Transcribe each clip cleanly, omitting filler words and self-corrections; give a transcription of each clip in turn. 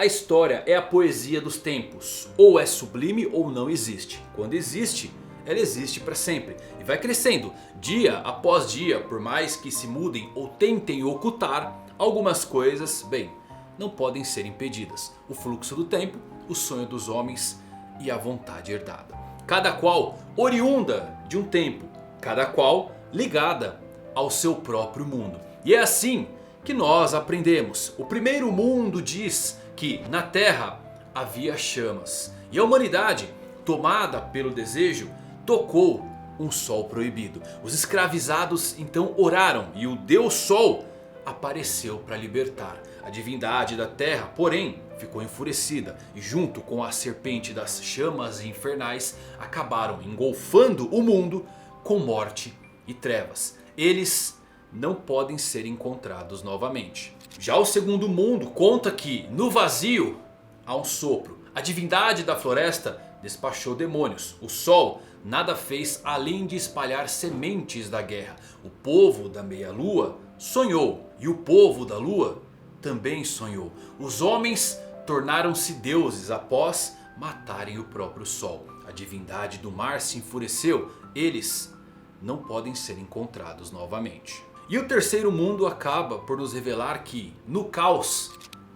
A história é a poesia dos tempos. Ou é sublime ou não existe. Quando existe, ela existe para sempre. E vai crescendo dia após dia. Por mais que se mudem ou tentem ocultar, algumas coisas, bem, não podem ser impedidas. O fluxo do tempo, o sonho dos homens e a vontade herdada. Cada qual oriunda de um tempo. Cada qual ligada ao seu próprio mundo. E é assim que nós aprendemos. O primeiro mundo diz que na Terra havia chamas. E a humanidade, tomada pelo desejo, tocou um sol proibido. Os escravizados então oraram e o Deus Sol apareceu para libertar. A divindade da Terra, porém, ficou enfurecida. E junto com a serpente das chamas infernais, acabaram engolfando o mundo com morte e trevas. Eles não podem ser encontrados novamente. Já o segundo mundo conta que no vazio há um sopro. A divindade da floresta despachou demônios. O sol nada fez além de espalhar sementes da guerra. O povo da meia-lua sonhou. E o povo da lua também sonhou. Os homens tornaram-se deuses após matarem o próprio sol. A divindade do mar se enfureceu. Eles não podem ser encontrados novamente. E o terceiro mundo acaba por nos revelar que no caos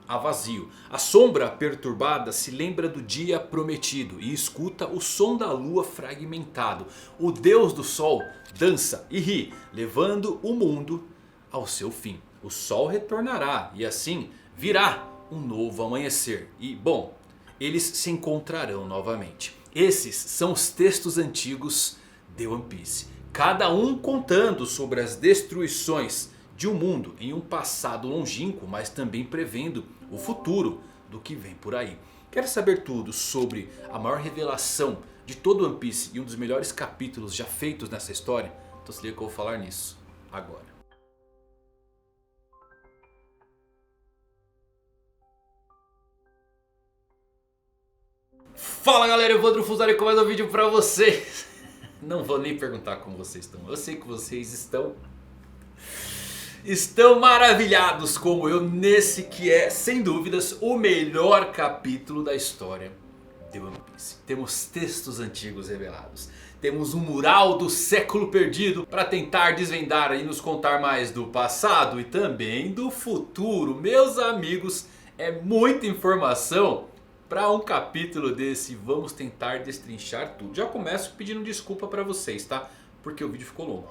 há vazio. A sombra perturbada se lembra do dia prometido e escuta o som da lua fragmentado. O Deus do Sol dança e ri, levando o mundo ao seu fim. O sol retornará e assim virá um novo amanhecer. E bom, eles se encontrarão novamente. Esses são os textos antigos de One Piece. Cada um contando sobre as destruições de um mundo em um passado longínquo, mas também prevendo o futuro do que vem por aí. Quer saber tudo sobre a maior revelação de todo One Piece e um dos melhores capítulos já feitos nessa história? Então se liga que eu vou falar nisso agora. Fala galera, eu vou Evandro Fusari com mais um vídeo pra vocês. Não vou nem perguntar como vocês estão. Eu sei que vocês estão maravilhados como eu nesse que é, sem dúvidas, o melhor capítulo da história de One Piece. Temos textos antigos revelados. Temos um mural do século perdido para tentar desvendar e nos contar mais do passado e também do futuro. Meus amigos, é muita informação para um capítulo desse. Vamos tentar destrinchar tudo. Já começo pedindo desculpa para vocês, tá? Porque o vídeo ficou longo.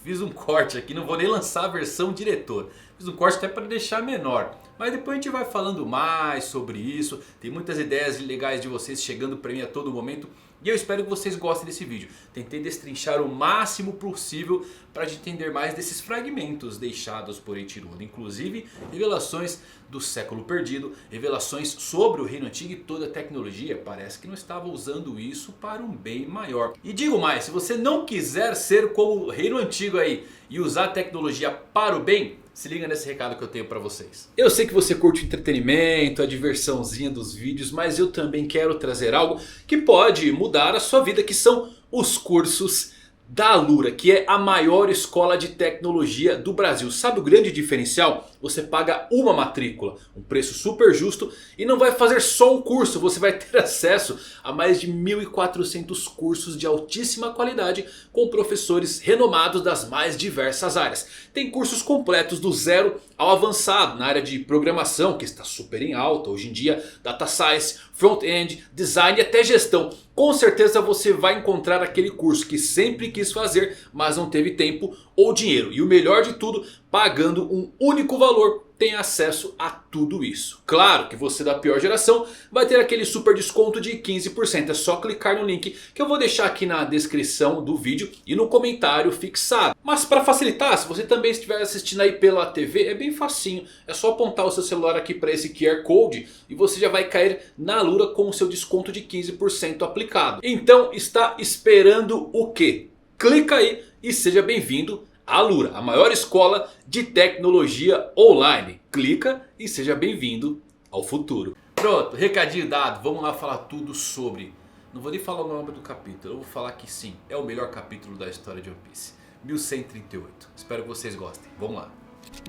Fiz um corte aqui, não vou nem lançar a versão diretor. Fiz um corte até para deixar menor. Mas depois a gente vai falando mais sobre isso. Tem muitas ideias legais de vocês chegando para mim a todo momento. E eu espero que vocês gostem desse vídeo. Tentei destrinchar o máximo possível para entender mais desses fragmentos deixados por Eiichiro Oda. Inclusive revelações do século perdido, revelações sobre o reino antigo e toda a tecnologia. Parece que não estava usando isso para um bem maior. E digo mais, se você não quiser ser como o reino antigo aí e usar a tecnologia para o bem, se liga nesse recado que eu tenho pra vocês. Eu sei que você curte o entretenimento, a diversãozinha dos vídeos, mas eu também quero trazer algo que pode mudar a sua vida, que são os cursos da Alura, que é a maior escola de tecnologia do Brasil. Sabe o grande diferencial? Você paga uma matrícula, um preço super justo, e não vai fazer só um curso. Você vai ter acesso a mais de 1.400 cursos de altíssima qualidade com professores renomados das mais diversas áreas. Tem cursos completos do zero ao avançado na área de programação, que está super em alta hoje em dia, data science, front-end, design e até gestão. Com certeza você vai encontrar aquele curso que sempre quis fazer, mas não teve tempo ou dinheiro. E o melhor de tudo, pagando um único valor, tem acesso a tudo isso. Claro que você da pior geração vai ter aquele super desconto de 15%. É só clicar no link que eu vou deixar aqui na descrição do vídeo e no comentário fixado. Mas para facilitar, se você também estiver assistindo aí pela TV, é bem facinho. É só apontar o seu celular aqui para esse QR Code e você já vai cair na Alura com o seu desconto de 15% aplicado. Então está esperando o quê? Clica aí e seja bem-vindo à Alura, a maior escola de tecnologia online. Clica e seja bem-vindo ao futuro. Pronto, recadinho dado. Vamos lá falar tudo sobre... Não vou nem falar o nome do capítulo. Eu vou falar que sim, é o melhor capítulo da história de One Piece. 1138. Espero que vocês gostem. Vamos lá.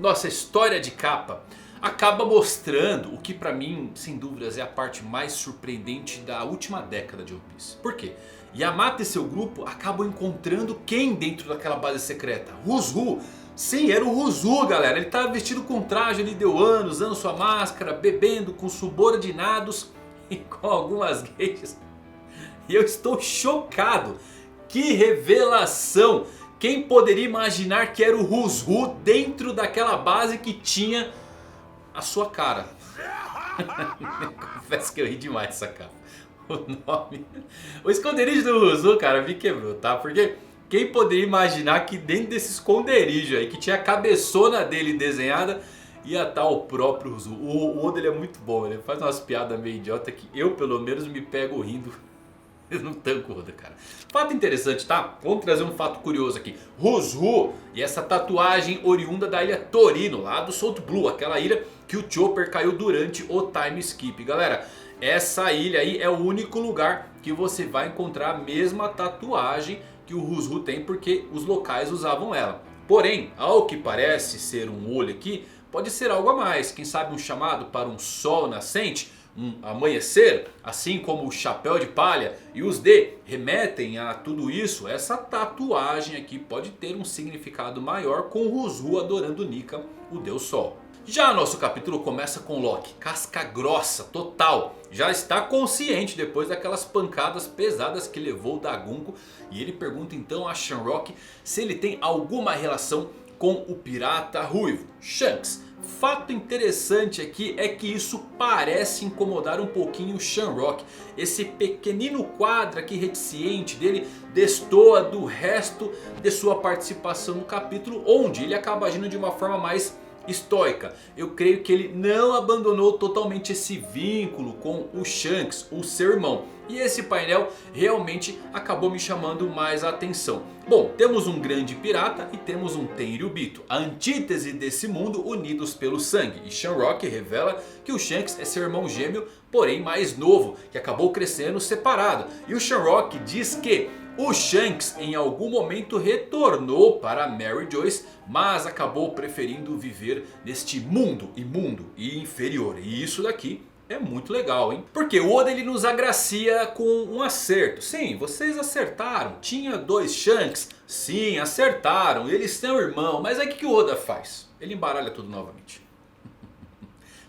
Nossa história de capa acaba mostrando o que pra mim, sem dúvidas, é a parte mais surpreendente da última década de One Piece. Por quê? Yamato e seu grupo acabam encontrando quem dentro daquela base secreta? Rouzou. Sim, era o Rouzou, galera. Ele estava vestido com traje de Dewa, usando sua máscara, bebendo com subordinados e com algumas geishas. E eu estou chocado. Que revelação! Quem poderia imaginar que era o Rouzou dentro daquela base que tinha a sua cara? Confesso que eu ri demais dessa capa. O nome... O esconderijo do Rouzou, cara, me quebrou, tá? Porque quem poderia imaginar que dentro desse esconderijo aí, que tinha a cabeçona dele desenhada, ia estar o próprio Rouzou. O Oda, ele é muito bom, ele faz umas piadas meio idiota que eu pelo menos me pego rindo. Eu não tanco o Oda, cara. Fato interessante, tá? Vamos trazer um fato curioso aqui. Rouzou e essa tatuagem oriunda da ilha Torino, lá do Salt Blue, aquela ilha que o Chopper caiu durante o time skip. Galera, essa ilha aí é o único lugar que você vai encontrar a mesma tatuagem que o Rouzou tem, porque os locais usavam ela. Porém, ao que parece ser um olho aqui, pode ser algo a mais. Quem sabe um chamado para um sol nascente, um amanhecer, assim como o chapéu de palha e os D remetem a tudo isso. Essa tatuagem aqui pode ter um significado maior, com o Rouzou adorando Nika, o Deus Sol. Já nosso capítulo começa com Loki, casca grossa, total. Já está consciente depois daquelas pancadas pesadas que levou da Gunko. E ele pergunta então a Shamrock se ele tem alguma relação com o pirata ruivo, Shanks. Fato interessante aqui é que isso parece incomodar um pouquinho o Shamrock. Esse pequenino quadro aqui reticente dele destoa do resto de sua participação no capítulo, onde ele acaba agindo de uma forma mais estoica. Eu creio que ele não abandonou totalmente esse vínculo com o Shanks, o seu irmão. E esse painel realmente acabou me chamando mais a atenção. Bom, temos um grande pirata e temos um Tenryubito, a antítese desse mundo, unidos pelo sangue. E Shamrock revela que o Shanks é seu irmão gêmeo, porém mais novo, que acabou crescendo separado. E o Shamrock diz que o Shanks em algum momento retornou para Mary Joyce, mas acabou preferindo viver neste mundo imundo e inferior. E isso daqui é muito legal, hein? Porque o Oda, ele nos agracia com um acerto. Sim, vocês acertaram. Tinha 2 Shanks. Sim, acertaram. Eles têm um irmão. Mas aí o que o Oda faz? Ele embaralha tudo novamente.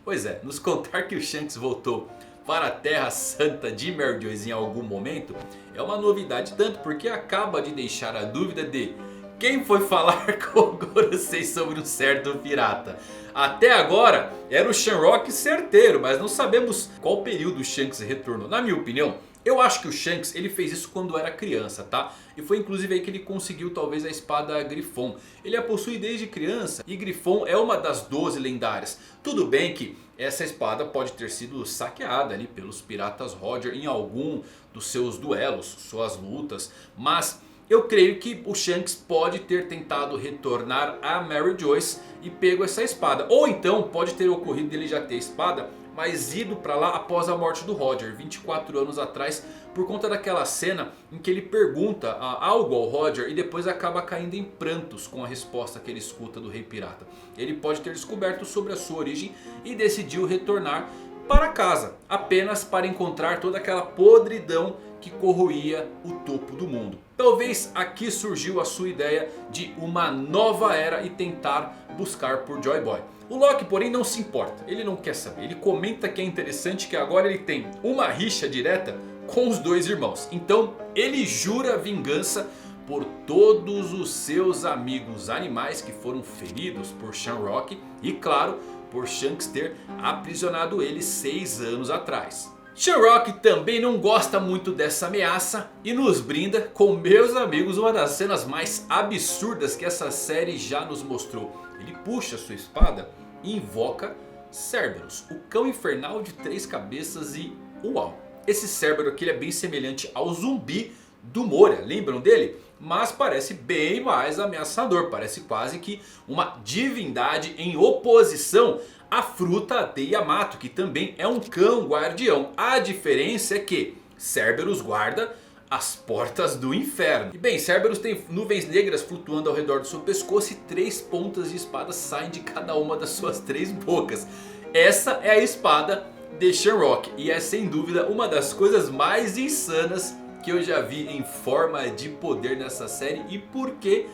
Pois é, nos contar que o Shanks voltou para a Terra Santa de Mary Joyce em algum momento é uma novidade, tanto porque acaba de deixar a dúvida de quem foi falar com o Gorosei sobre um certo pirata. Até agora era o Shamrock certeiro, mas não sabemos qual período o Shanks retornou. Na minha opinião, eu acho que o Shanks ele fez isso quando era criança, tá? E foi inclusive aí que ele conseguiu talvez a espada Griffon. Ele a possui desde criança e Griffon é uma das 12 lendárias. Tudo bem que essa espada pode ter sido saqueada ali pelos piratas Roger em algum dos seus duelos, suas lutas. Mas eu creio que o Shanks pode ter tentado retornar a Mary Joyce e pego essa espada. Ou então pode ter ocorrido dele já ter a espada, mas ido pra lá após a morte do Roger, 24 anos atrás, por conta daquela cena em que ele pergunta algo ao Roger e depois acaba caindo em prantos com a resposta que ele escuta do Rei Pirata. Ele pode ter descoberto sobre a sua origem e decidiu retornar para casa, apenas para encontrar toda aquela podridão que corroía o topo do mundo. Talvez aqui surgiu a sua ideia de uma nova era e tentar buscar por Joy Boy. O Loki, porém, não se importa, ele não quer saber. Ele comenta que é interessante que agora ele tem uma rixa direta com os 2 irmãos. Então ele jura vingança por todos os seus amigos animais que foram feridos por Shamrock. E claro, por Shanks ter aprisionado ele 6 anos atrás. Shamrock também não gosta muito dessa ameaça e nos brinda com, meus amigos, uma das cenas mais absurdas que essa série já nos mostrou. Ele puxa sua espada e invoca Cerberus, o cão infernal de 3 cabeças e uau. Esse Cerberus aqui ele é bem semelhante ao zumbi do Moria, lembram dele? Mas parece bem mais ameaçador, parece quase que uma divindade em oposição à fruta de Yamato, que também é um cão guardião. A diferença é que Cerberus guarda as portas do inferno. E bem, Cerberus tem nuvens negras flutuando ao redor do seu pescoço e 3 pontas de espada saem de cada uma das suas 3 bocas. Essa é a espada de Shamrock e é sem dúvida uma das coisas mais insanas que eu já vi em forma de poder nessa série. E porque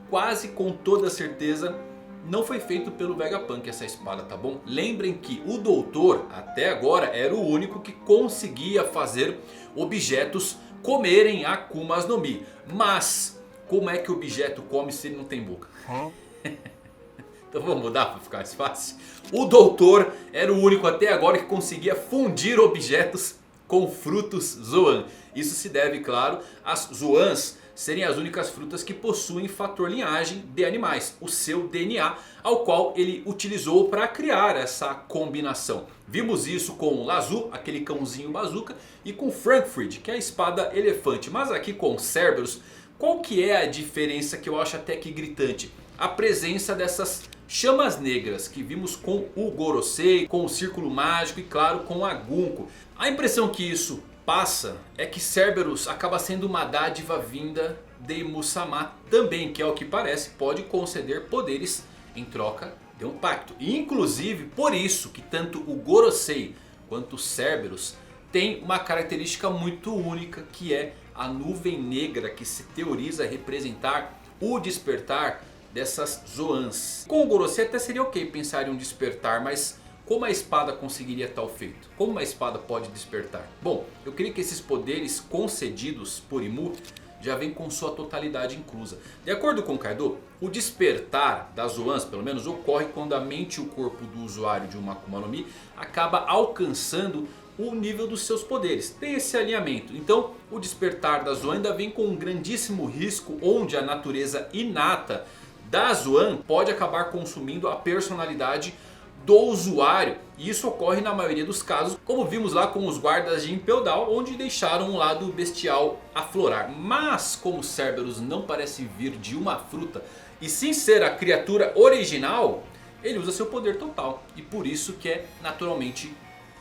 quase com toda certeza não foi feito pelo Vegapunk essa espada, tá bom? Lembrem que o Doutor até agora era o único que conseguia fazer objetos comerem Akumas no Mi. Mas como é que o objeto come se ele não tem boca? Então vamos mudar para ficar mais fácil. O Doutor era o único até agora que conseguia fundir objetos com frutos Zoan. Isso se deve, claro, às Zoans serem as únicas frutas que possuem fator linhagem de animais, o seu DNA, ao qual ele utilizou para criar essa combinação. Vimos isso com Lazu, aquele cãozinho bazuca, e com Frankfrid, que é a espada elefante. Mas aqui com Cerberus, qual que é a diferença que eu acho até que gritante? A presença dessas chamas negras que vimos com o Gorosei, com o Círculo Mágico e claro com a Gunko. A impressão que isso passa é que Cerberus acaba sendo uma dádiva vinda de Musama também, que ao que parece pode conceder poderes em troca de um pacto. E inclusive por isso que tanto o Gorosei quanto o Cerberus tem uma característica muito única, que é a nuvem negra que se teoriza representar o despertar dessas Zoans. Com o Gorosei até seria ok pensar em um despertar, mas como a espada conseguiria tal feito? Como uma espada pode despertar? Bom, eu creio que esses poderes concedidos por Imu já vem com sua totalidade inclusa. De acordo com Kaido, o despertar das Zoans pelo menos ocorre quando a mente e o corpo do usuário de uma Akuma no Mi acaba alcançando o nível dos seus poderes. Tem esse alinhamento. Então o despertar da Zoan ainda vem com um grandíssimo risco, onde a natureza inata da Zoan pode acabar consumindo a personalidade do usuário. E isso ocorre na maioria dos casos, como vimos lá com os guardas de Impel Down, onde deixaram um lado bestial aflorar. Mas como Cerberus não parece vir de uma fruta e sim ser a criatura original, ele usa seu poder total. E por isso que é naturalmente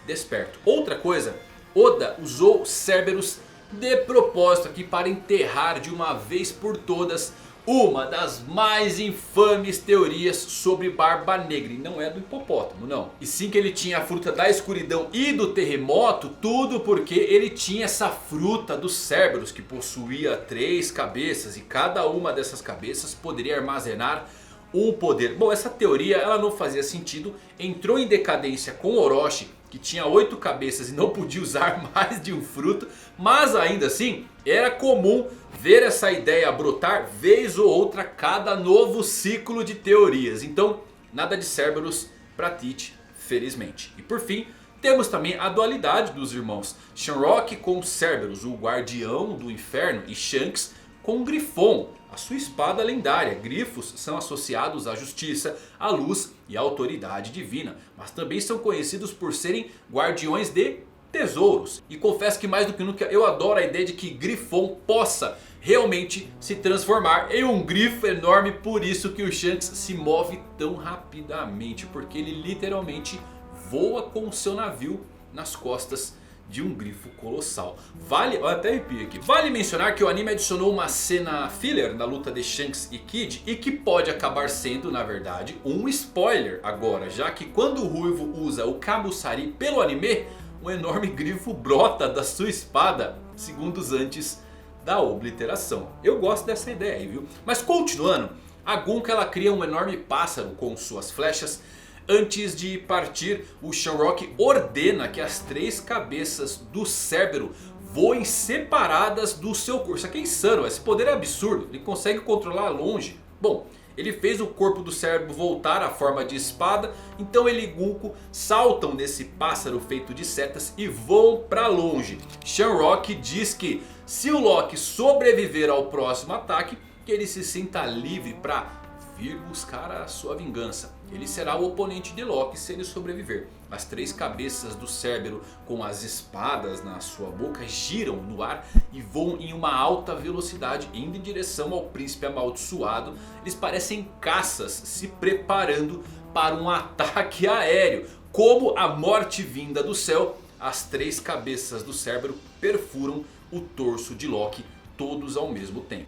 desperto. Outra coisa, Oda usou Cerberus de propósito aqui para enterrar de uma vez por todas uma das mais infames teorias sobre Barba Negra. E não é do hipopótamo, não. E sim que ele tinha a fruta da escuridão e do terremoto. Tudo porque ele tinha essa fruta do Cerberus, que possuía 3 cabeças. E cada uma dessas cabeças poderia armazenar um poder. Bom, essa teoria ela não fazia sentido. Entrou em decadência com Orochi, que tinha 8 cabeças e não podia usar mais de um fruto. Mas ainda assim era comum ver essa ideia brotar vez ou outra a cada novo ciclo de teorias. Então nada de Cerberus para Tite, felizmente. E por fim temos também a dualidade dos irmãos Shamrock com Cerberus, o guardião do inferno, e Shanks com Grifon, a sua espada lendária. Grifos são associados à justiça, à luz e à autoridade divina, mas também são conhecidos por serem guardiões de tesouros. E confesso que mais do que nunca eu adoro a ideia de que Grifon possa realmente se transformar em um grifo enorme. Por isso que o Shanks se move tão rapidamente, porque ele literalmente voa com o seu navio nas costas de um grifo colossal. Vale, eu até arrepio aqui. Vale mencionar que o anime adicionou uma cena filler na luta de Shanks e Kid, e que pode acabar sendo na verdade um spoiler agora, já que quando o Ruivo usa o Kamusari pelo anime, um enorme grifo brota da sua espada segundos antes da obliteração. Eu gosto dessa ideia aí, viu? Mas continuando, a Gunka ela cria um enorme pássaro com suas flechas. Antes de partir, o Shamrock ordena que as 3 cabeças do Cérbero voem separadas do seu corpo. Isso aqui é insano, esse poder é absurdo, ele consegue controlar longe. Bom, ele fez o corpo do Cérebro voltar à forma de espada. Então ele e Gunko saltam desse pássaro feito de setas e voam para longe. Shamrock diz que se o Loki sobreviver ao próximo ataque, que ele se sinta livre para vir buscar a sua vingança. Ele será o oponente de Loki se ele sobreviver. As 3 cabeças do Cérbero com as espadas na sua boca giram no ar e voam em uma alta velocidade indo em direção ao príncipe amaldiçoado. Eles parecem caças se preparando para um ataque aéreo. Como a morte vinda do céu, as 3 cabeças do Cérbero perfuram o torso de Loki, todos ao mesmo tempo.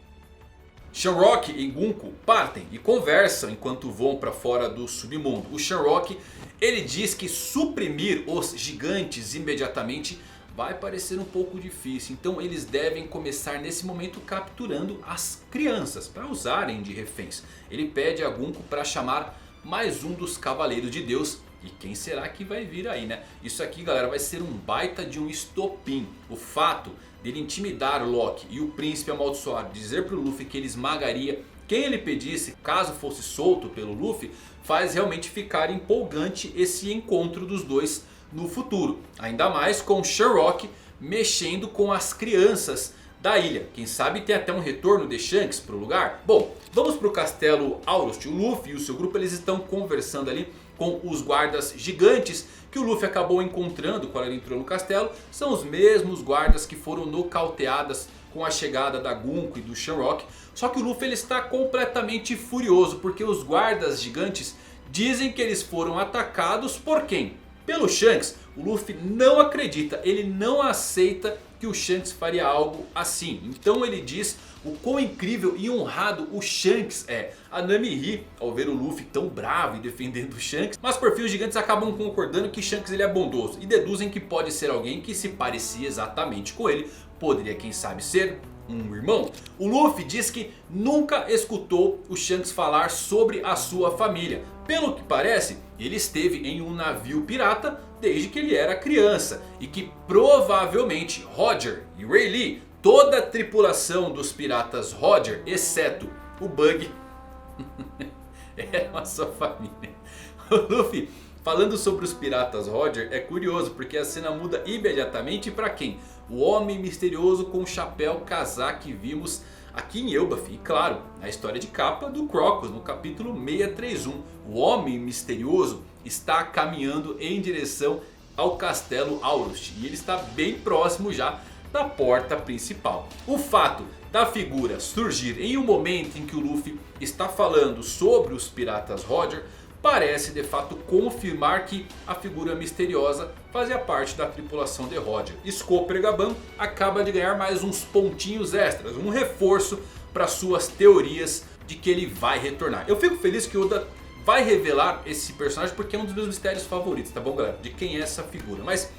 Shamrock e Gunko partem e conversam enquanto vão para fora do submundo. O Shamrock, ele diz que suprimir os gigantes imediatamente vai parecer um pouco difícil. Então eles devem começar nesse momento capturando as crianças para usarem de reféns. Ele pede a Gunko para chamar mais um dos Cavaleiros de Deus. E quem será que vai vir aí, né? Isso aqui, galera, vai ser um baita de um estopim. O fato dele intimidar Loki e o Príncipe Amaldiçoado, dizer pro Luffy que ele esmagaria quem ele pedisse caso fosse solto pelo Luffy, faz realmente ficar empolgante esse encontro dos dois no futuro. Ainda mais com Shamrock mexendo com as crianças da ilha. Quem sabe tem até um retorno de Shanks para o lugar. Bom, vamos para o castelo Aurust. O Luffy e o seu grupo, eles estão conversando ali com os guardas gigantes que o Luffy acabou encontrando quando ele entrou no castelo. São os mesmos guardas que foram nocauteadas com a chegada da Gunko e do Shamrock. Só que o Luffy, ele está completamente furioso porque os guardas gigantes dizem que eles foram atacados por quem? Pelo Shanks. O Luffy não acredita, ele não aceita que o Shanks faria algo assim. Então ele diz o quão incrível e honrado o Shanks é. A Nami ri ao ver o Luffy tão bravo e defendendo o Shanks. Mas por fim os gigantes acabam concordando que Shanks ele é bondoso. E deduzem que pode ser alguém que se parecia exatamente com ele. Poderia, quem sabe, ser um irmão. O Luffy diz que nunca escutou o Shanks falar sobre a sua família. Pelo que parece, ele esteve em um navio pirata desde que ele era criança. E que provavelmente Roger e Rayleigh, toda a tripulação dos piratas Roger, exceto o Bug, era a sua família. O Luffy, falando sobre os piratas Roger, é curioso porque a cena muda imediatamente para quem? O homem misterioso com o chapéu casaco que vimos aqui em Elbaf. E claro, a história de capa do Crocus no capítulo 631. O homem misterioso está caminhando em direção ao castelo Aurust. E ele está bem próximo já da porta principal. O fato da figura surgir em um momento em que o Luffy está falando sobre os piratas Roger parece de fato confirmar que a figura misteriosa fazia parte da tripulação de Roger. Scope Pregaban acaba de ganhar mais uns pontinhos extras, um reforço para suas teorias de que ele vai retornar. Eu fico feliz que Oda vai revelar esse personagem porque é um dos meus mistérios favoritos, tá bom, galera? De quem é essa figura. Mas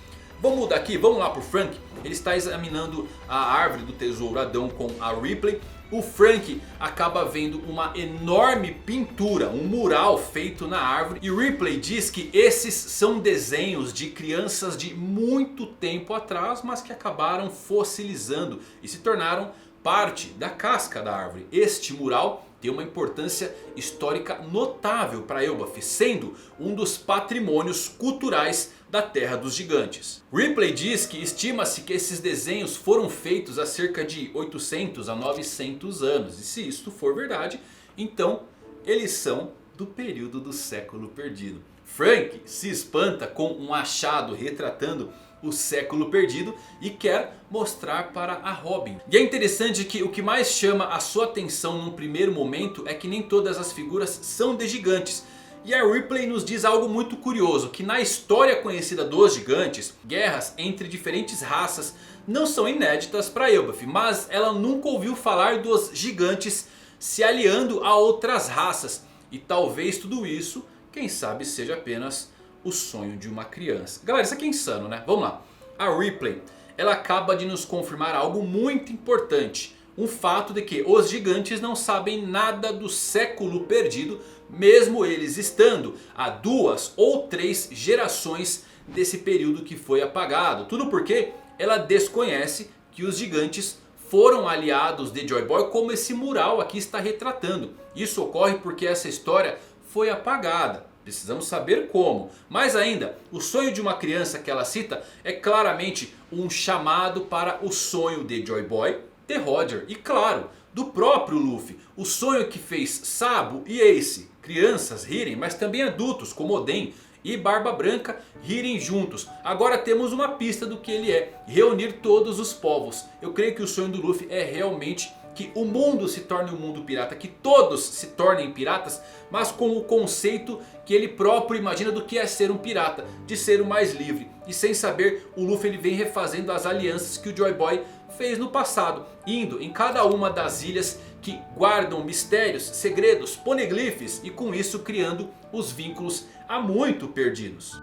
vamos mudar aqui, vamos lá pro Frank. Ele está examinando a árvore do tesouro Adão com a Ripley. O Frank acaba vendo uma enorme pintura, um mural feito na árvore. E Ripley diz que esses são desenhos de crianças de muito tempo atrás, mas que acabaram fossilizando e se tornaram parte da casca da árvore. Este mural tem uma importância histórica notável para Elbaf, sendo um dos patrimônios culturais da Terra dos Gigantes. Ripley diz que estima-se que esses desenhos foram feitos há cerca de 800 a 900 anos. E se isso for verdade, então eles são do período do século perdido. Frank se espanta com um achado retratando o século perdido e quer mostrar para a Robin. E é interessante que o que mais chama a sua atenção num primeiro momento é que nem todas as figuras são de gigantes. E a Ripley nos diz algo muito curioso, que na história conhecida dos gigantes, guerras entre diferentes raças não são inéditas para Elbaf, mas ela nunca ouviu falar dos gigantes se aliando a outras raças. E talvez tudo isso, quem sabe, seja apenas o sonho de uma criança. Galera, isso aqui é insano, né? Vamos lá. A Ripley, ela acaba de nos confirmar algo muito importante. Um fato de que os gigantes não sabem nada do século perdido, mesmo eles estando a 2 ou 3 gerações desse período que foi apagado. Tudo porque ela desconhece que os gigantes foram aliados de Joy Boy, como esse mural aqui está retratando. Isso ocorre porque essa história foi apagada. Precisamos saber como. Mais ainda, o sonho de uma criança que ela cita é claramente um chamado para o sonho de Joy Boy, de Roger e claro, do próprio Luffy. O sonho que fez Sabo e Ace, crianças, rirem, mas também adultos como Oden e Barba Branca rirem juntos. Agora temos uma pista do que ele é: reunir todos os povos. Eu creio que o sonho do Luffy é realmente que o mundo se torne um mundo pirata, que todos se tornem piratas, mas com o conceito que ele próprio imagina do que é ser um pirata, de ser o mais livre. E sem saber, o Luffy ele vem refazendo as alianças que o Joy Boy fez no passado, indo em cada uma das ilhas que guardam mistérios, segredos, poneglyphs e com isso criando os vínculos há muito perdidos.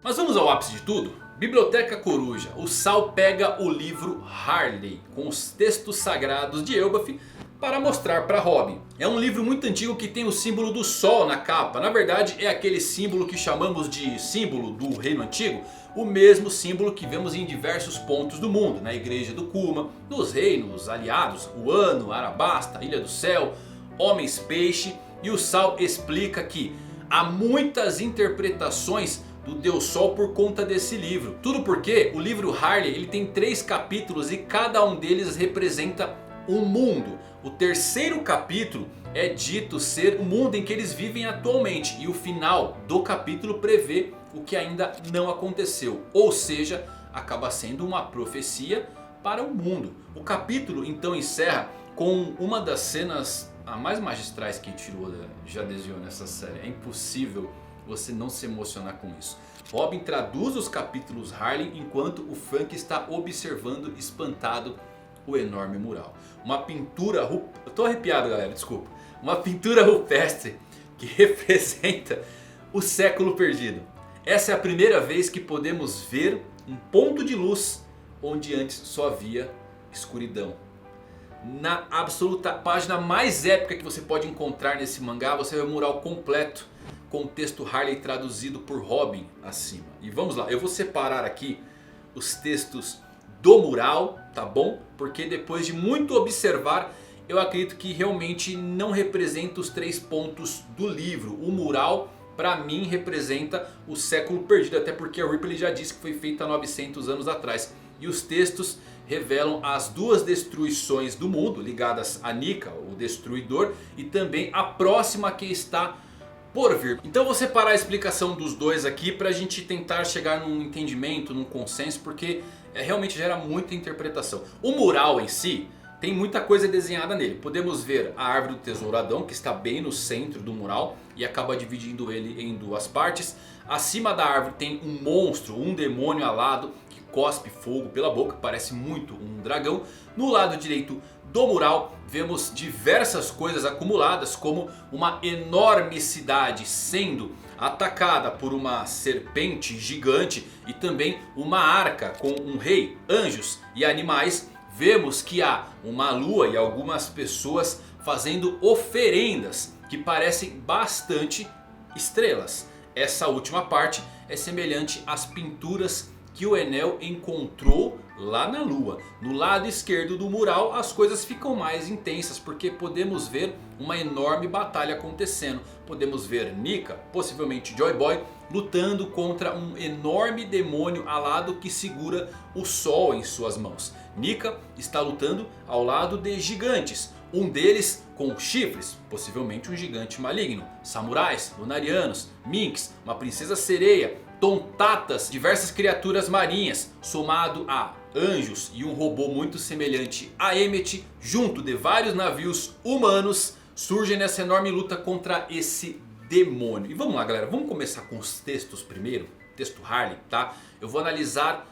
Mas vamos ao ápice de tudo? Biblioteca Coruja, o Sal pega o livro Harley com os textos sagrados de Elbaf para mostrar para Robin. É um livro muito antigo que tem o símbolo do sol na capa. Na verdade é aquele símbolo que chamamos de símbolo do Reino Antigo. O mesmo símbolo que vemos em diversos pontos do mundo. Na igreja do Kuma, nos reinos aliados, Wano, Arabasta, Ilha do Céu, Homens Peixe. E o Sal explica que há muitas interpretações do Deus Sol por conta desse livro. Tudo porque o livro Harley ele tem 3 capítulos e cada um deles representa um mundo. O terceiro capítulo é dito ser o mundo em que eles vivem atualmente. E o final do capítulo prevê o que ainda não aconteceu. Ou seja, acaba sendo uma profecia para o mundo. O capítulo então encerra com uma das cenas mais magistrais que Eiichiro Oda já desenhou nessa série. É impossível você não se emocionar com isso. Robin traduz os capítulos Harley enquanto o Frank está observando espantado o enorme mural. Uma pintura... Eu tô arrepiado, galera, desculpa. Uma pintura rupestre que representa o século perdido. Essa é a primeira vez que podemos ver um ponto de luz onde antes só havia escuridão. Na absoluta página mais épica que você pode encontrar nesse mangá, você vê o mural completo com o texto Harley traduzido por Robin acima. E vamos lá, eu vou separar aqui os textos do mural, tá bom? Porque depois de muito observar, eu acredito que realmente não representa os 3 pontos do livro. O mural, para mim, representa o século perdido. Até porque a Ripley já disse que foi feita há 900 anos atrás. E os textos revelam as 2 destruições do mundo, ligadas a Nika, o Destruidor, e também a próxima que está por vir. Então eu vou separar a explicação dos dois aqui para a gente tentar chegar num entendimento, num consenso, porque realmente gera muita interpretação. O mural em si tem muita coisa desenhada nele. Podemos ver a árvore do tesouradão que está bem no centro do mural e acaba dividindo ele em 2 partes. Acima da árvore tem um monstro, um demônio alado que cospe fogo pela boca, parece muito um dragão. No lado direito do mural vemos diversas coisas acumuladas, como uma enorme cidade sendo atacada por uma serpente gigante e também uma arca com um rei, anjos e animais. Vemos que há uma lua e algumas pessoas fazendo oferendas que parecem bastante estrelas. Essa última parte é semelhante às pinturas que o Enel encontrou lá na lua. No lado esquerdo do mural as coisas ficam mais intensas, porque podemos ver uma enorme batalha acontecendo. Podemos ver Nika, possivelmente Joy Boy, lutando contra um enorme demônio alado que segura o sol em suas mãos. Nika está lutando ao lado de gigantes. Um deles com chifres, possivelmente um gigante maligno. Samurais, lunarianos, minks, uma princesa sereia, tontatas, diversas criaturas marinhas, somado a anjos e um robô muito semelhante a Emmet, junto de vários navios humanos, surgem nessa enorme luta contra esse demônio. E vamos lá, galera, vamos começar com os textos primeiro, texto Harley, tá? Eu vou analisar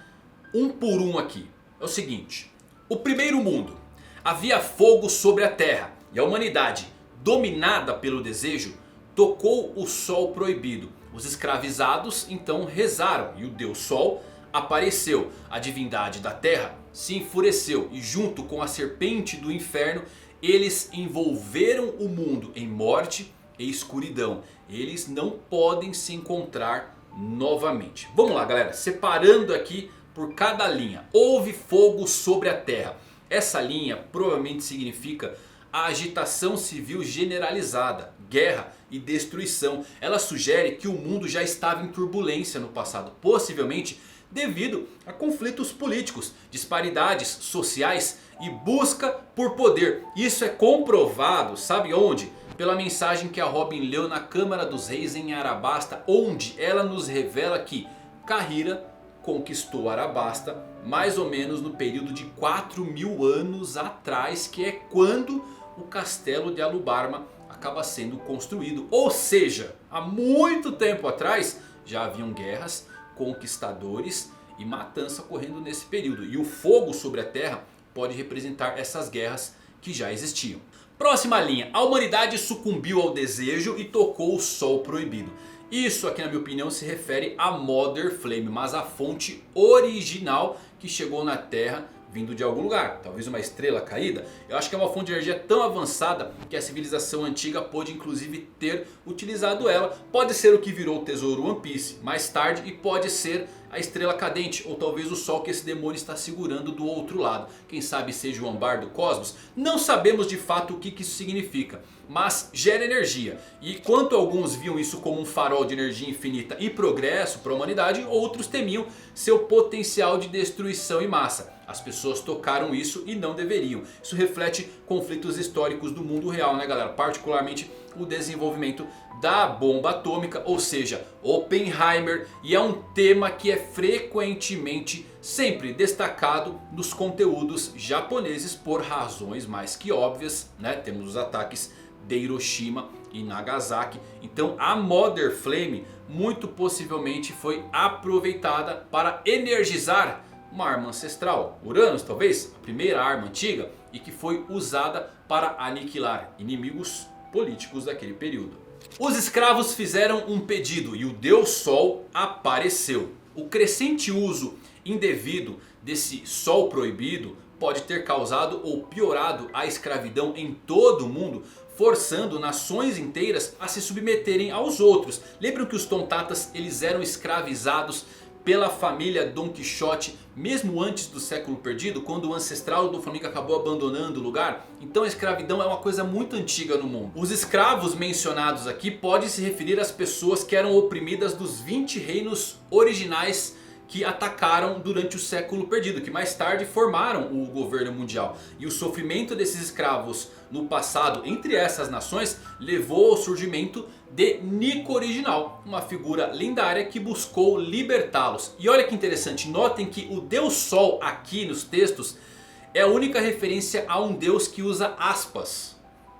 um por um aqui. É o seguinte, o primeiro mundo, havia fogo sobre a terra e a humanidade, dominada pelo desejo, tocou o sol proibido. Os escravizados então rezaram e o Deus Sol apareceu. A divindade da terra se enfureceu e junto com a serpente do inferno eles envolveram o mundo em morte e escuridão. Eles não podem se encontrar novamente. Vamos lá, galera, separando aqui por cada linha. Houve fogo sobre a terra. Essa linha provavelmente significa a agitação civil generalizada, guerra e destruição. Ela sugere que o mundo já estava em turbulência no passado, possivelmente devido a conflitos políticos, disparidades sociais e busca por poder. Isso é comprovado, sabe onde? Pela mensagem que a Robin leu na Câmara dos Reis em Arabasta, onde ela nos revela que Kahira conquistou Arabasta mais ou menos no período de 4.000 anos atrás, que é quando o castelo de Alubarma acaba sendo construído. Ou seja, há muito tempo atrás já haviam guerras, conquistadores e matança ocorrendo nesse período. E o fogo sobre a terra pode representar essas guerras que já existiam. Próxima linha, a humanidade sucumbiu ao desejo e tocou o sol proibido. Isso aqui na minha opinião se refere a Mother Flame, mas a fonte original que chegou na Terra vindo de algum lugar, talvez uma estrela caída. Eu acho que é uma fonte de energia tão avançada que a civilização antiga pôde inclusive ter utilizado ela. Pode ser o que virou o tesouro One Piece mais tarde e pode ser a estrela cadente ou talvez o sol que esse demônio está segurando do outro lado. Quem sabe seja o Ambar do Cosmos? Não sabemos de fato o que isso significa, mas gera energia. E enquanto alguns viam isso como um farol de energia infinita e progresso para a humanidade, outros temiam seu potencial de destruição em massa. As pessoas tocaram isso e não deveriam. Isso reflete conflitos históricos do mundo real, né galera? Particularmente o desenvolvimento da bomba atômica, ou seja, Oppenheimer. E é um tema que é frequentemente sempre destacado nos conteúdos japoneses por razões mais que óbvias, né? Temos os ataques de Hiroshima e Nagasaki. Então a Mother Flame muito possivelmente foi aproveitada para energizar uma arma ancestral, Uranus talvez, a primeira arma antiga, e que foi usada para aniquilar inimigos políticos daquele período. Os escravos fizeram um pedido e o Deus Sol apareceu. O crescente uso indevido desse Sol proibido pode ter causado ou piorado a escravidão em todo o mundo, forçando nações inteiras a se submeterem aos outros. Lembram que os Tontatas eles eram escravizados pela família Don Quixote mesmo antes do século perdido, quando o ancestral do Flamengo acabou abandonando o lugar? Então a escravidão é uma coisa muito antiga no mundo. Os escravos mencionados aqui podem se referir às pessoas que eram oprimidas dos 20 reinos originais que atacaram durante o século perdido, que mais tarde formaram o governo mundial. E o sofrimento desses escravos no passado entre essas nações levou ao surgimento de Nico Original, uma figura lendária que buscou libertá-los. E olha que interessante, notem que o Deus Sol aqui nos textos é a única referência a um Deus que usa aspas.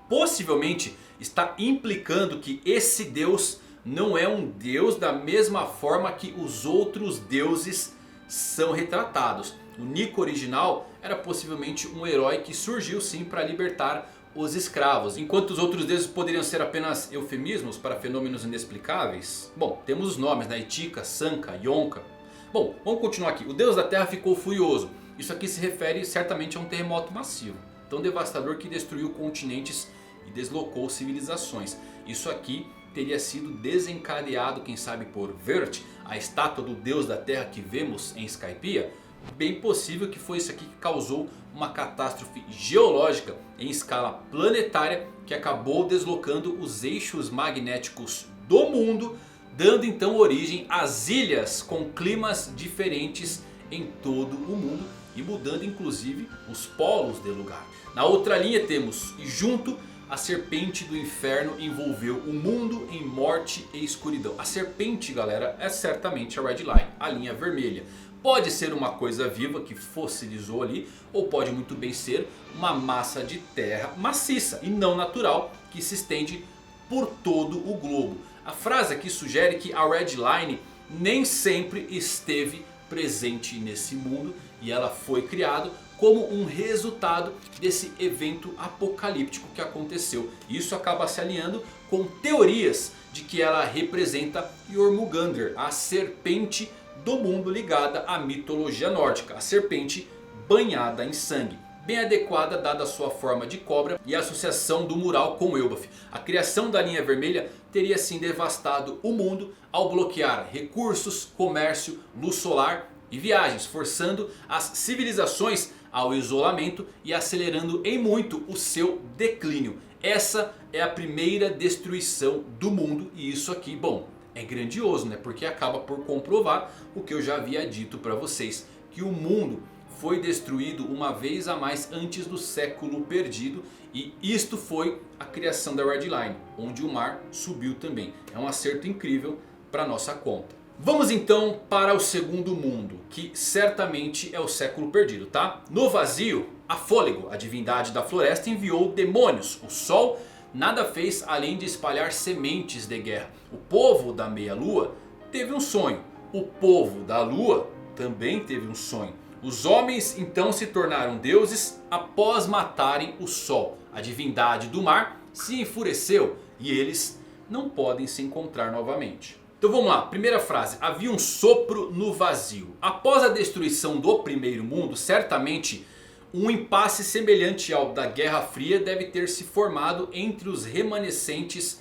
Possivelmente está implicando que esse Deus não é um Deus da mesma forma que os outros deuses são retratados. O Nico Original era possivelmente um herói que surgiu sim para libertar os escravos. Enquanto os outros deuses poderiam ser apenas eufemismos para fenômenos inexplicáveis. Bom, temos os nomes, né? Itika, Sanka, Yonka. Bom, vamos continuar aqui. O Deus da Terra ficou furioso. Isso aqui se refere certamente a um terremoto massivo, tão devastador que destruiu continentes e deslocou civilizações. Isso aqui teria sido desencadeado, quem sabe, por Vert, a estátua do Deus da Terra que vemos em Skypiea. Bem possível que foi isso aqui que causou uma catástrofe geológica em escala planetária que acabou deslocando os eixos magnéticos do mundo, dando então origem às ilhas com climas diferentes em todo o mundo e mudando inclusive os polos de lugar. Na outra linha temos e junto a serpente do inferno envolveu o mundo em morte e escuridão. A serpente, galera, é certamente a Red Line, a linha vermelha. Pode ser uma coisa viva que fossilizou ali, ou pode muito bem ser uma massa de terra maciça e não natural que se estende por todo o globo. A frase aqui sugere que a Red Line nem sempre esteve presente nesse mundo e ela foi criada como um resultado desse evento apocalíptico que aconteceu. Isso acaba se alinhando com teorias de que ela representa Jormungandr, a serpente do mundo ligada à mitologia nórdica. A serpente banhada em sangue. Bem adequada dada a sua forma de cobra e a associação do mural com Elbaf. A criação da linha vermelha teria assim devastado o mundo ao bloquear recursos, comércio, luz solar e viagens, forçando as civilizações ao isolamento e acelerando em muito o seu declínio. Essa é a primeira destruição do mundo e isso aqui, bom, é grandioso, né? Porque acaba por comprovar o que eu já havia dito para vocês, que o mundo foi destruído uma vez a mais antes do século perdido. E isto foi a criação da Red Line, onde o mar subiu também. É um acerto incrível para nossa conta. Vamos então para o segundo mundo, que certamente é o século perdido, tá? No vazio, a Fôlego, a divindade da floresta, enviou demônios. O sol nada fez além de espalhar sementes de guerra. O povo da meia lua teve um sonho. O povo da lua também teve um sonho. Os homens então se tornaram deuses após matarem o sol. A divindade do mar se enfureceu e eles não podem se encontrar novamente. Então vamos lá, primeira frase. Havia um sopro no vazio. Após a destruição do primeiro mundo, certamente um impasse semelhante ao da Guerra Fria deve ter se formado entre os remanescentes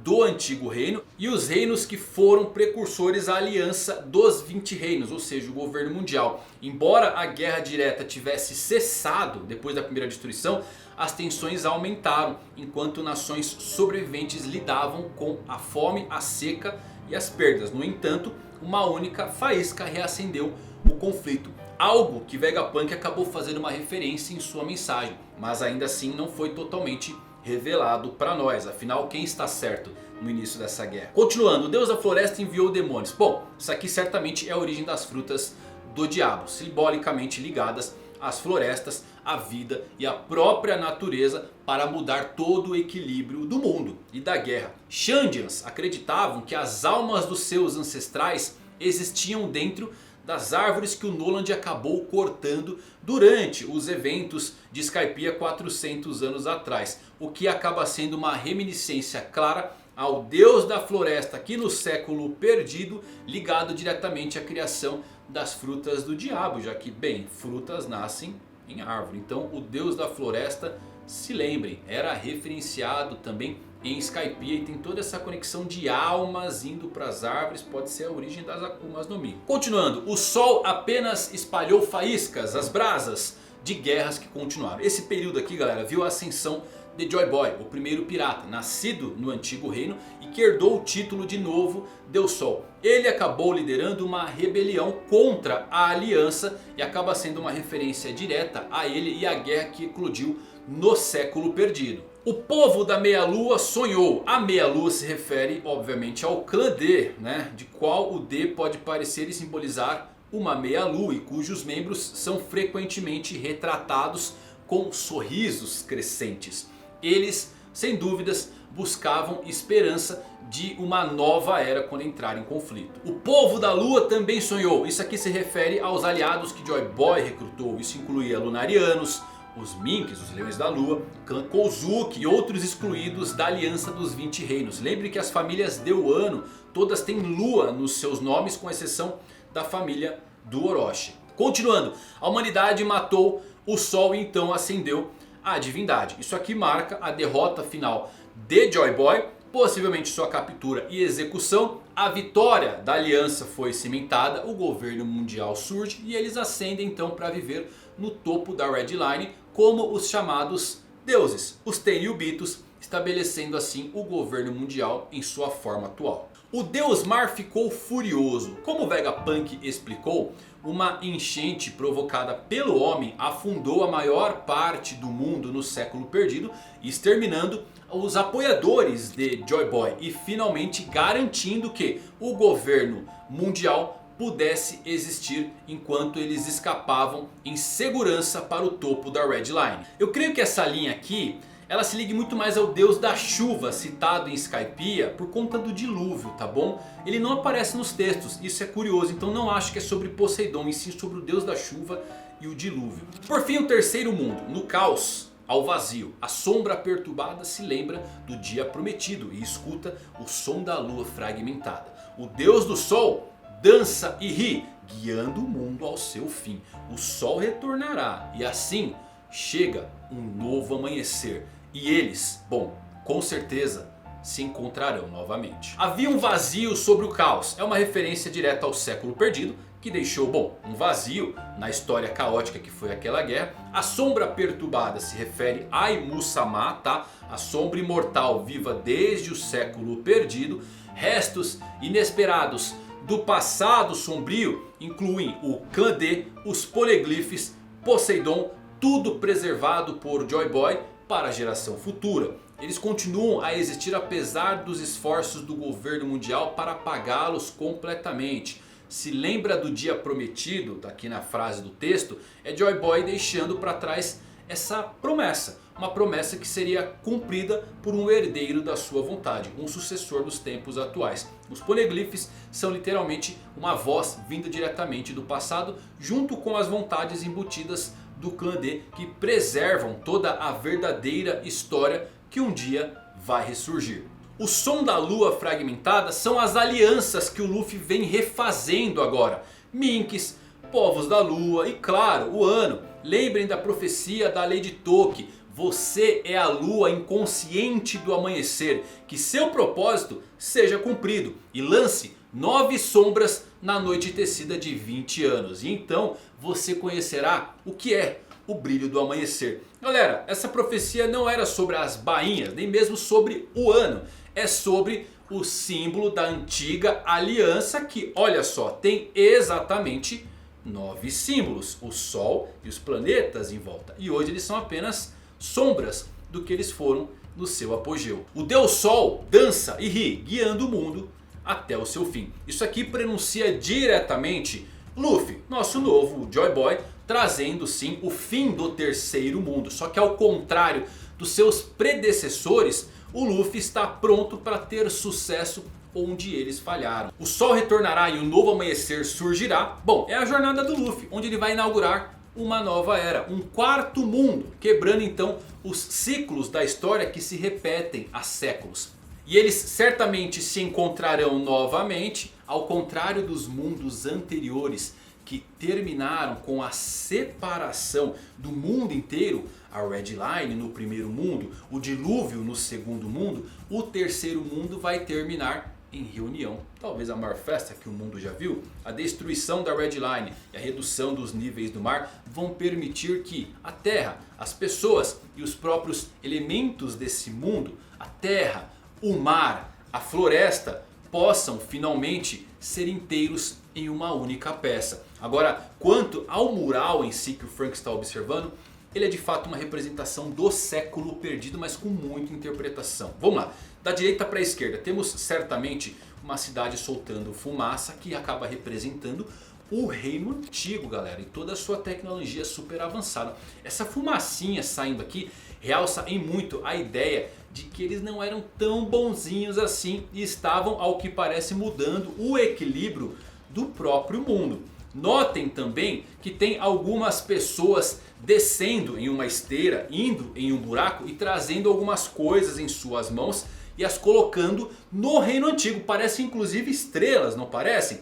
do antigo reino e os reinos que foram precursores à aliança dos 20 reinos, ou seja, o governo mundial. Embora a guerra direta tivesse cessado depois da primeira destruição, as tensões aumentaram enquanto nações sobreviventes lidavam com a fome, a seca e as perdas. No entanto, uma única faísca reacendeu o conflito. Algo que Vegapunk acabou fazendo uma referência em sua mensagem, mas ainda assim não foi totalmente revelado para nós. Afinal, quem está certo no início dessa guerra? Continuando, o Deus da Floresta enviou demônios. Bom, isso aqui certamente é a origem das frutas do diabo, simbolicamente ligadas às florestas, à vida e à própria natureza para mudar todo o equilíbrio do mundo e da guerra. Shandians acreditavam que as almas dos seus ancestrais existiam dentro das árvores que o Noland acabou cortando durante os eventos de Skypiea 400 anos atrás. O que acaba sendo uma reminiscência clara ao Deus da Floresta aqui no século perdido, ligado diretamente à criação das frutas do diabo, já que, bem, frutas nascem em árvore. Então o Deus da Floresta, se lembrem, era referenciado também em Skypiea e tem toda essa conexão de almas indo para as árvores. Pode ser a origem das Akumas no Mi. Continuando, o sol apenas espalhou faíscas, as brasas de guerras que continuaram. Esse período aqui, galera, viu a ascensão de Joy Boy, o primeiro pirata, nascido no antigo reino e que herdou o título de novo Deus Sol. Ele acabou liderando uma rebelião contra a aliança e acaba sendo uma referência direta a ele e a guerra que eclodiu no século perdido. O povo da Meia Lua sonhou. A Meia Lua se refere obviamente ao clã D, né? De qual o D pode parecer e simbolizar uma meia lua e cujos membros são frequentemente retratados com sorrisos crescentes. Eles, sem dúvidas, buscavam esperança de uma nova era quando entrar em conflito. O povo da lua também sonhou. Isso aqui se refere aos aliados que Joy Boy recrutou. Isso incluía Lunarianos, os Minks, os Leões da Lua, clã Kozuki e outros excluídos da aliança dos 20 reinos. Lembre que as famílias de Wano todas têm lua nos seus nomes, com exceção da família do Orochi. Continuando, a humanidade matou o sol e então ascendeu a divindade. Isso aqui marca a derrota final de Joy Boy, possivelmente sua captura e execução. A vitória da aliança foi cimentada, o governo mundial surge e eles ascendem então para viver no topo da Red Line como os chamados deuses, os Tenryubitos, estabelecendo assim o governo mundial em sua forma atual. O Deus Mar ficou furioso. Como Vegapunk explicou, uma enchente provocada pelo homem afundou a maior parte do mundo no século perdido, exterminando os apoiadores de Joy Boy e finalmente garantindo que o governo mundial pudesse existir enquanto eles escapavam em segurança para o topo da Red Line. Eu creio que essa linha aqui, ela se liga muito mais ao deus da chuva citado em Skypiea por conta do dilúvio, tá bom? Ele não aparece nos textos, isso é curioso, então não acho que é sobre Poseidon, e sim sobre o deus da chuva e o dilúvio. Por fim, o terceiro mundo, no caos, ao vazio. A sombra perturbada se lembra do dia prometido e escuta o som da lua fragmentada. O deus do sol dança e ri, guiando o mundo ao seu fim. O sol retornará e assim chega um novo amanhecer. E eles, bom, com certeza se encontrarão novamente. Havia um vazio sobre o caos. É uma referência direta ao século perdido, que deixou, bom, um vazio na história caótica que foi aquela guerra. A sombra perturbada se refere a Imu-sama, tá? A sombra imortal viva desde o século perdido. Restos inesperados do passado sombrio incluem o clã D, os Poneglyphs, Poseidon, tudo preservado por Joy Boy para a geração futura. Eles continuam a existir apesar dos esforços do governo mundial para apagá-los completamente. Se lembra do dia prometido, aqui na frase do texto, é Joy Boy deixando para trás essa promessa. uma promessa que seria cumprida por um herdeiro da sua vontade, um sucessor dos tempos atuais. Os poneglyphs são literalmente uma voz vinda diretamente do passado, junto com as vontades embutidas do clã D, que preservam toda a verdadeira história que um dia vai ressurgir. O som da lua fragmentada são as alianças que o Luffy vem refazendo agora. Minks, povos da lua e claro, o Ano. Lembrem da profecia da Lady Toki. Você é a lua inconsciente do amanhecer. Que seu propósito seja cumprido. E lance 9 sombras na noite tecida de 20 anos. E então você conhecerá o que é o brilho do amanhecer. Galera, essa profecia não era sobre as bainhas, nem mesmo sobre o Ano. É sobre o símbolo da antiga aliança que, olha só, tem exatamente 9 símbolos. O Sol e os planetas em volta. E hoje eles são apenas sombras do que eles foram no seu apogeu. O Deus Sol dança e ri, guiando o mundo até o seu fim. Isso aqui pronuncia diretamente Luffy, nosso novo Joy Boy, trazendo sim o fim do terceiro mundo. Só que ao contrário dos seus predecessores, o Luffy está pronto para ter sucesso onde eles falharam. O sol retornará e um novo amanhecer surgirá. Bom, é a jornada do Luffy, onde ele vai inaugurar uma nova era, um quarto mundo, quebrando então os ciclos da história que se repetem há séculos. E eles certamente se encontrarão novamente, ao contrário dos mundos anteriores que terminaram com a separação do mundo inteiro. A Red Line no primeiro mundo, o dilúvio no segundo mundo. O terceiro mundo vai terminar em reunião. Talvez a maior festa que o mundo já viu. A destruição da Red Line e a redução dos níveis do mar vão permitir que a terra, as pessoas e os próprios elementos desse mundo, a terra, o mar, a floresta, possam finalmente ser inteiros em uma única peça. Agora, quanto ao mural em si que o Frank está observando, ele é de fato uma representação do século perdido, mas com muita interpretação. Vamos lá, da direita para a esquerda temos certamente uma cidade soltando fumaça que acaba representando o reino antigo, galera, e toda a sua tecnologia super avançada. Essa fumacinha saindo aqui realça em muito a ideia de que eles não eram tão bonzinhos assim e estavam, ao que parece, mudando o equilíbrio do próprio mundo. Notem também que tem algumas pessoas descendo em uma esteira, indo em um buraco e trazendo algumas coisas em suas mãos e as colocando no reino antigo. Parecem inclusive estrelas, não parecem?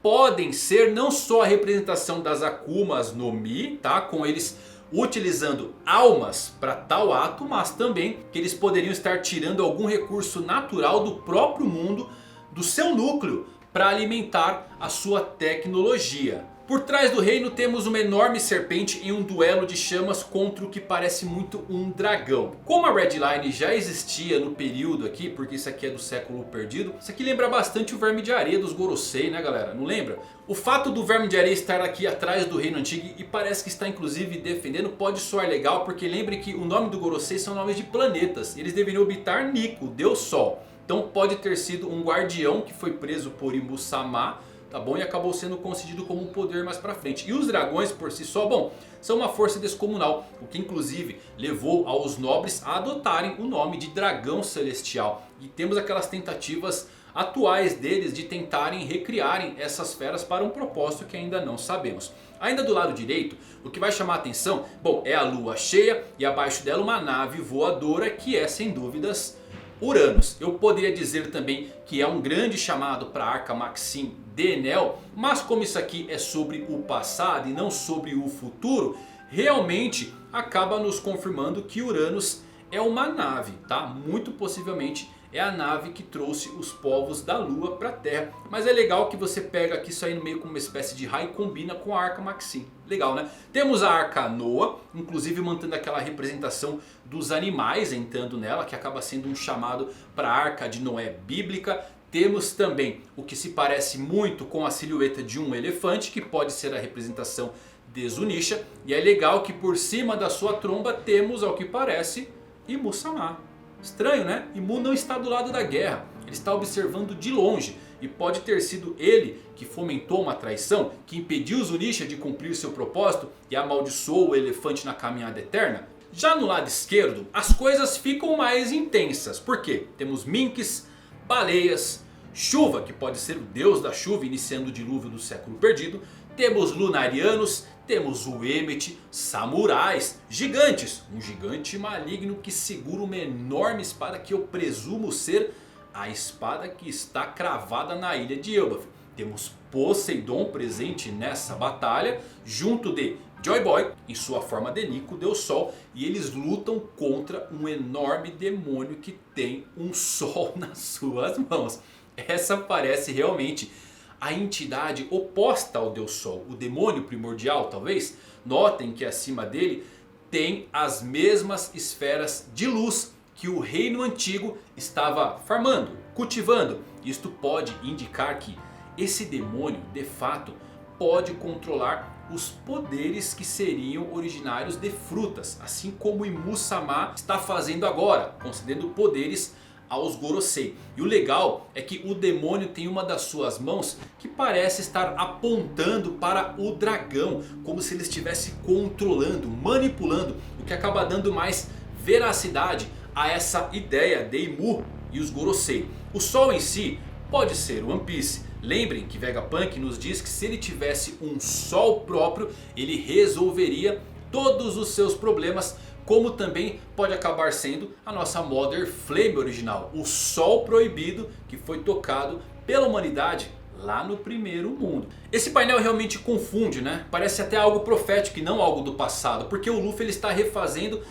Podem ser não só a representação das Akumas no Mi, tá? Com eles utilizando almas para tal ato, mas também que eles poderiam estar tirando algum recurso natural do próprio mundo, do seu núcleo, para alimentar a sua tecnologia. Por trás do reino temos uma enorme serpente em um duelo de chamas contra o que parece muito um dragão. Como a Red Line já existia no período aqui, porque isso aqui é do século perdido, isso aqui lembra bastante o Verme de Areia dos Gorosei, né galera? Não lembra? O fato do Verme de Areia estar aqui atrás do reino antigo e parece que está inclusive defendendo pode soar legal, porque lembre que o nome do Gorosei são nomes de planetas. Eles deveriam habitar Nico, o Deus Sol. Então pode ter sido um guardião que foi preso por Imu-sama, tá bom? E acabou sendo concedido como um poder mais pra frente. E os dragões por si só, bom, são uma força descomunal. O que inclusive levou aos nobres a adotarem o nome de dragão celestial. E temos aquelas tentativas atuais deles de tentarem recriarem essas feras para um propósito que ainda não sabemos. Ainda do lado direito, o que vai chamar a atenção, bom, é a lua cheia e abaixo dela uma nave voadora que é sem dúvidas Uranus. Eu poderia dizer também que é um grande chamado para a Arca Maxim de Enel, mas como isso aqui é sobre o passado e não sobre o futuro, realmente acaba nos confirmando que Uranus é uma nave, tá? Muito possivelmente é a nave que trouxe os povos da Lua para a Terra. Mas é legal que você pega aqui isso aí no meio como uma espécie de raio e combina com a Arca Maxim. Legal, né? Temos a Arca Noah, inclusive mantendo aquela representação dos animais entrando nela, que acaba sendo um chamado para a Arca de Noé bíblica. Temos também o que se parece muito com a silhueta de um elefante, que pode ser a representação de Zunisha. E é legal que por cima da sua tromba temos, ao que parece, Imu-sama. Estranho, né? Imu não está do lado da guerra, ele está observando de longe. E pode ter sido ele que fomentou uma traição, que impediu Zunisha de cumprir seu propósito e amaldiçoou o elefante na caminhada eterna? Já no lado esquerdo as coisas ficam mais intensas. Por quê? Temos minks, baleias, chuva, que pode ser o deus da chuva iniciando o dilúvio do século perdido. Temos lunarianos, temos o Emmet, samurais, gigantes. Um gigante maligno que segura uma enorme espada que eu presumo ser a espada que está cravada na ilha de Elbaf. Temos Poseidon presente nessa batalha, junto de Joy Boy em sua forma de Nico, Deus Sol. E eles lutam contra um enorme demônio que tem um sol nas suas mãos. Essa parece realmente a entidade oposta ao Deus Sol, o demônio primordial talvez. Notem que acima dele tem as mesmas esferas de luz que o reino antigo estava farmando, cultivando. Isto pode indicar que esse demônio de fato pode controlar os poderes que seriam originários de frutas. Assim como Imu-sama está fazendo agora, concedendo poderes aos Gorosei. E o legal é que o demônio tem uma das suas mãos que parece estar apontando para o dragão. Como se ele estivesse controlando, manipulando. O que acaba dando mais veracidade a essa ideia de Imu e os Gorosei. O sol em si pode ser One Piece. Lembrem que Vegapunk nos diz que se ele tivesse um sol próprio, ele resolveria todos os seus problemas. Como também pode acabar sendo a nossa Mother Flame original. O sol proibido que foi tocado pela humanidade lá no primeiro mundo. Esse painel realmente confunde, né? Parece até algo profético e não algo do passado. Porque o Luffy ele está refazendo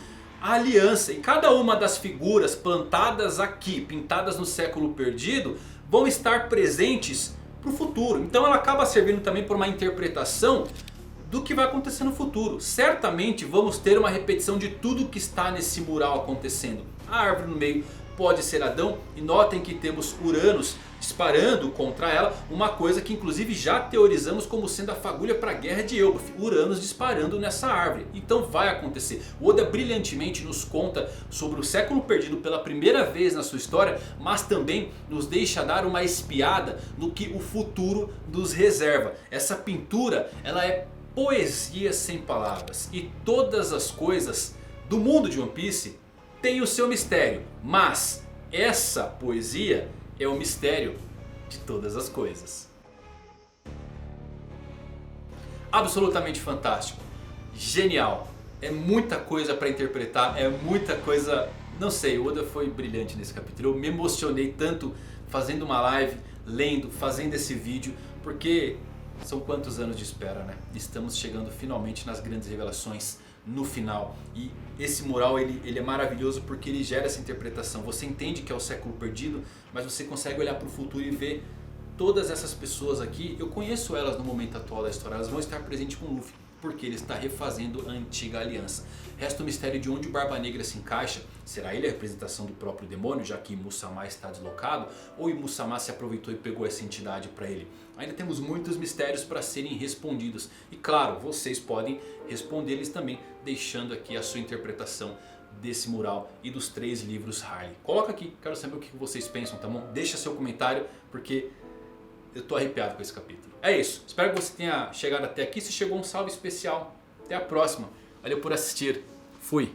a aliança. E cada uma das figuras plantadas aqui, pintadas no século perdido, vão estar presentes para o futuro. Então ela acaba servindo também por uma interpretação do que vai acontecer no futuro. Certamente vamos ter uma repetição de tudo que está nesse mural acontecendo. A árvore no meio pode ser Adão. E notem que temos Uranus disparando contra ela. Uma coisa que inclusive já teorizamos como sendo a fagulha para a guerra de Elbaf. Uranus disparando nessa árvore. Então vai acontecer. O Oda brilhantemente nos conta sobre o século perdido pela primeira vez na sua história. Mas também nos deixa dar uma espiada no que o futuro nos reserva. Essa pintura ela é poesia sem palavras. E todas as coisas do mundo de One Piece têm o seu mistério. Mas essa poesia é o mistério de todas as coisas. Absolutamente fantástico. Genial. É muita coisa para interpretar. É muita coisa. Não sei, o Oda foi brilhante nesse capítulo. Eu me emocionei tanto fazendo uma live, lendo, fazendo esse vídeo. Porque são quantos anos de espera, né? Estamos chegando finalmente nas grandes revelações no final. E esse mural ele é maravilhoso porque ele gera essa interpretação. Você entende que é o século perdido, mas você consegue olhar para o futuro e ver todas essas pessoas aqui. Eu conheço elas no momento atual da história. Elas vão estar presentes com o Luffy, porque ele está refazendo a antiga aliança. Resta o mistério de onde o Barba Negra se encaixa. Será ele a representação do próprio demônio, já que Imu-sama está deslocado? Ou Imu-sama se aproveitou e pegou essa entidade para ele? Ainda temos muitos mistérios para serem respondidos. E claro, vocês podem responder eles também, deixando aqui a sua interpretação desse mural e dos 3 livros Harley. Coloca aqui, quero saber o que vocês pensam, tá bom? Deixa seu comentário, porque eu tô arrepiado com esse capítulo. É isso, espero que você tenha chegado até aqui. Se chegou, um salve especial. Até a próxima. Valeu por assistir. Fui.